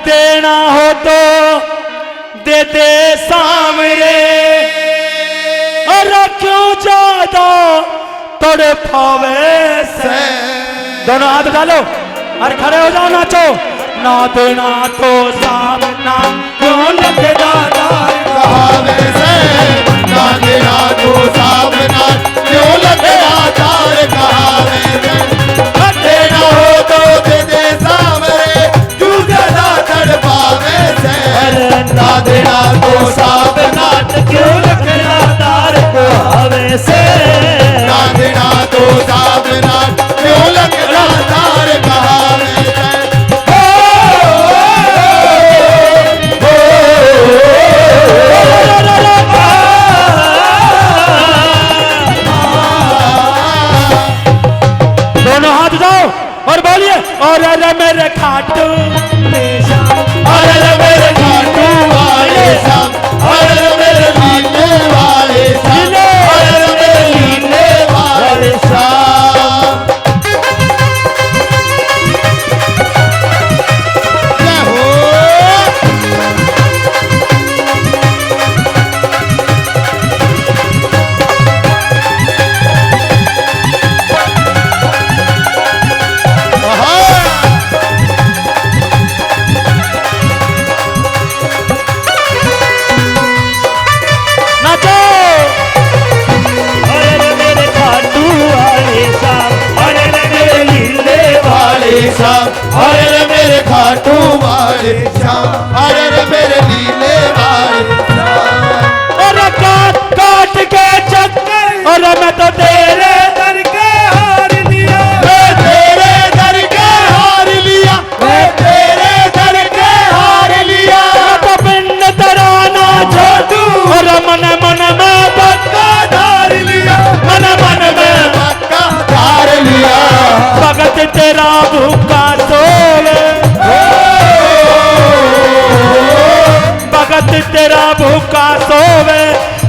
देना हो तो दे दे सामने, और क्यों ज्यादा तोड़े पावे से। दोनों हाथ डालो और खड़े हो जाओ, नाचो। ना देना तो सामना क्यों लगेगा तार कहावे से, ना देना तो सामना क्यों लगेगा तार कहावे से। देना हो तो दे दे सामने, क्यों ज्यादा तड़पावे से। ना देना तो सामना क्यों लगेगा तार कहावे से। ना देना तो सामना क्यों लगेगा तार कहावे से। दोनों हाथ जाओ और बोलिए, और अरे मेरे खाटू अरे मेरे खाटू वाले श्याम, अरे मेरे लीले वाले श्याम, अरे मेरे लीले वाले श्याम। जय हो। नाचो। अरे मेरे खाटू वाले साहब, अरे मेरे लीले वाले श्याम, अरे मेरे खाटू वाले श्याम, अरे मेरे लीले वाले श्याम। और काट काट के चक्कर, और मैं तो तेरे दर के हार दिया। मैं तेरे दर के हार लिया, मैं तेरे दर के हार लिया। मैं तो पिंड तराना छोटू, और मन मन में पक्का धार लिया। मन मन में पक्का धार लिया। भगत तेरा भूखा सोवे, भगत तेरा भूखा सोवे,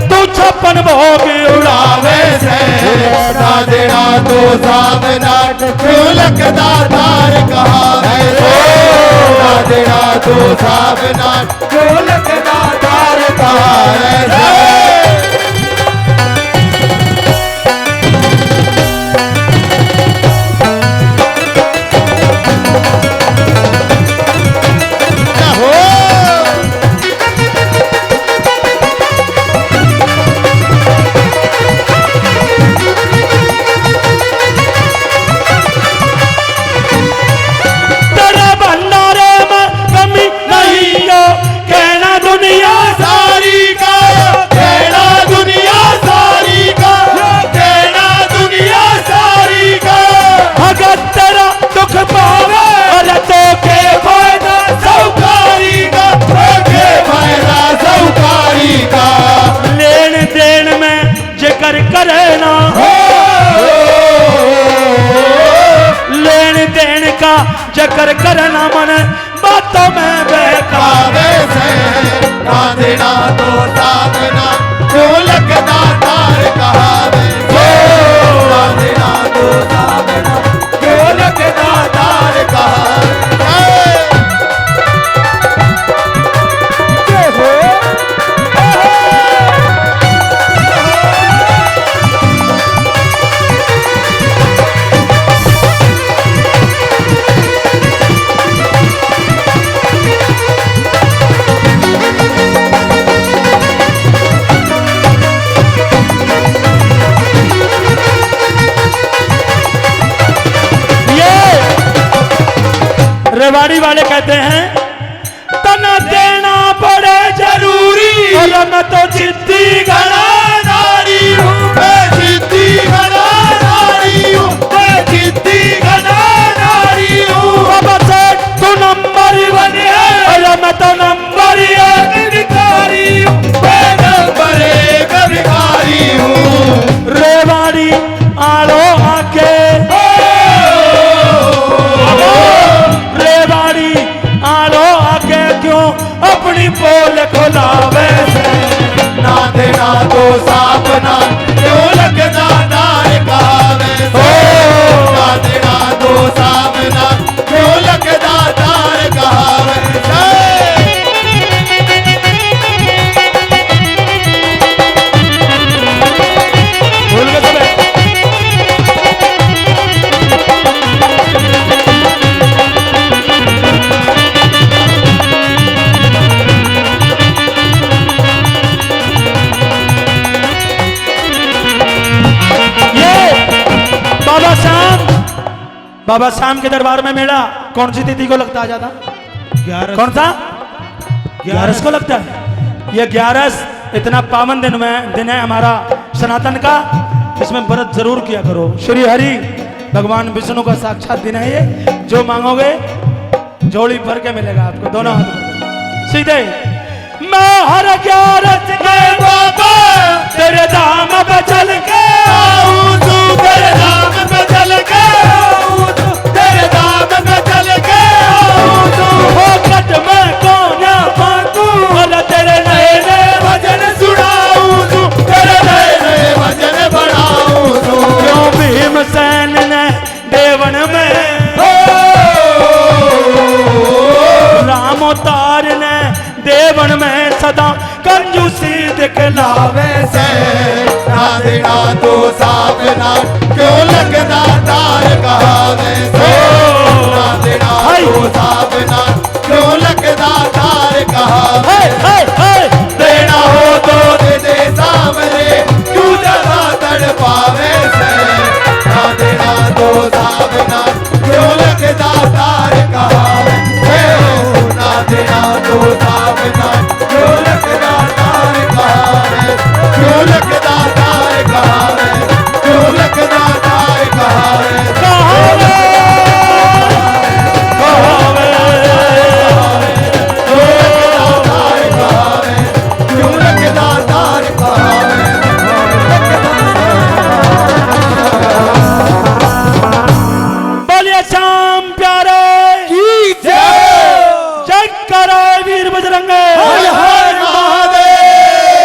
तू 56 भोग उड़ावे से। ना देना तो सामना क्यों लगता तार कहावे से। ना देना तो सामना क्यों लगता तार कहावे से। तेरे भंडारे में कमी नहीं हो, कहना दुनिया सारी का, कहना दुनिया सारी का, कहना दुनिया सारी का। अगर तेरा दुख पावे, अरे तो के फायदा सौकारी का, के फायदा सौकारी का। लेन देन में जिक्र करे ना, लेन देन का जिक्र करना मन बातों में बेकार। कहावे से, ना देना तो सामना क्यों लगता तार कहावे से। ना देना तो सामना क्यों लगता तार कहावे से। जय हो। रेवाड़ी वाले कहते हैं तना देना पड़े जरूरी, और मैं तो जिद्दी घड़ा नारी हूँ, मैं जिद्दी घड़ा नारी हूँ, मैं जिद्दी घड़ा नारी हूँ। बाबा से तू नंबर 1 है, और मैं तो नंबर 1 भिखारी हूँ। मैं नंबर 1 भिखारी हूँ। रेवाड़ी आलो आके, रेवाड़ी आलो आके क्यों अपनी पोल खोलावे से। ना देना तो सामना क्यों लगता तार कहावे से। ना देना तो सामना क्यों लगता तार कहावे से। बाबा शाम के दरबार में मेला कौन सी तिथि को लगता है ज्यादा? 11 कौन सा? 11 को लगता है। ये 11 इतना पावन दिन है हमारा सनातन का, इसमें व्रत जरूर किया करो। श्री हरि भगवान विष्णु का साक्षात दिन है ये। जो मांगोगे झोली भर के मिलेगा आपको, दोनों हाथ सीधे। मैं हर 11 के बाबा तेरे धाम पे चल के आऊं, तू तेरे धाम पे चल के आऊं, तू तेरे धाम पे चल के आऊं, तू हो कट में कोना पातू और तेरे नए नए भजन सुनाऊं, तू तेरे नए नए भजन बनाऊं, तू क्यों भीमसेन ने देवन में राम अवतार ने देवन में सदा कंजूसी दिखलावे से। ना देना तो सावना क्यों लगना तार कहावे से। ना देना तो सावना क्यों लगना तार कहावे। देना हो तो दे दे सामने क्यों जगह तड़ पावे से। ना देना तो सावना